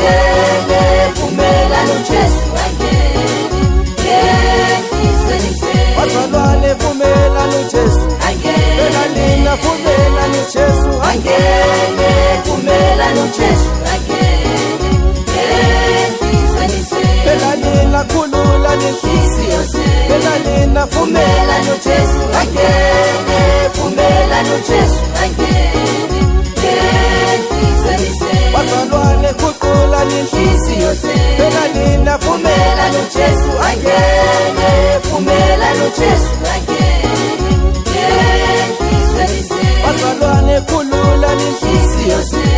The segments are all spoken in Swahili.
angene vumela noJesu angene bazalwane vumela noJesu phela nina vumela noJesu angene vumela noJesu phela nina khulula nenhliziyo phela nina vumela noJesu angene vumela noJesu bazalwane khuqula nenhliziyo phela nina vumela noJesu angene vumela noJesu bazalwane khulula nenhliziyo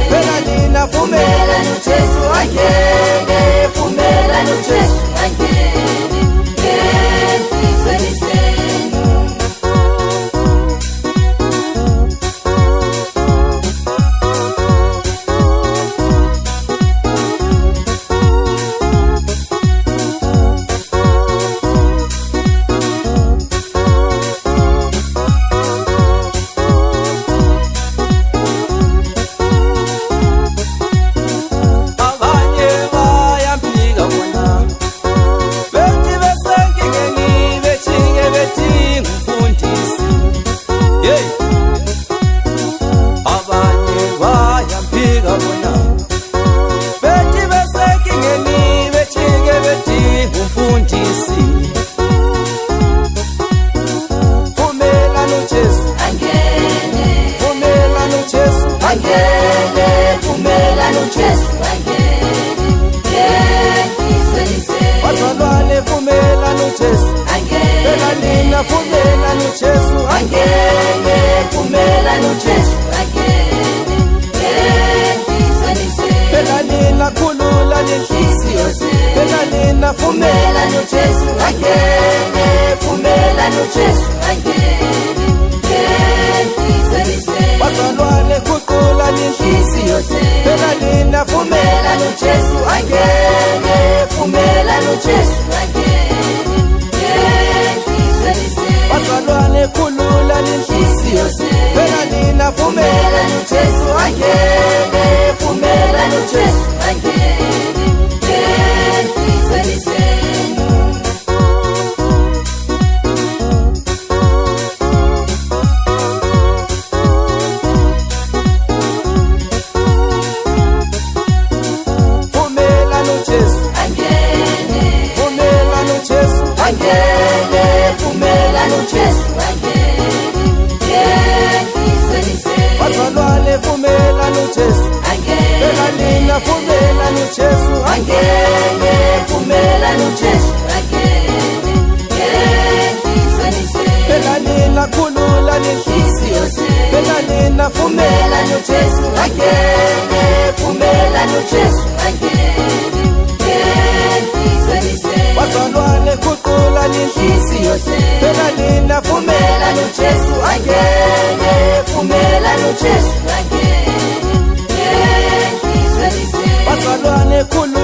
phela nina vumela noJesu angene vumela noJesu bazalwane vumela noJesu phela nina vumela noJesu angene vumela noJesu phela nina khulula nenhliziyo phela nina vumela noJesu angene vumela noJesu bazalwane khuqula nenhliziyo phela nina vumela noJesu angene vumela noJesu bazalwane khulula nenhliziyo phela nina vumela noJesu angene vumela noJesu vumela noJesu vumela noJesu angene vumela noJesu bazalwane vumela noJesu phela nina vumela noJesu angene vumela noJesu phela nina khulula nenhliziyo phela nina vumela noJesu angene vumela noJesu bazalwane khuqula nenhliziyo phela nina vumela noJesu angene vumela noJesu bazalwane khulula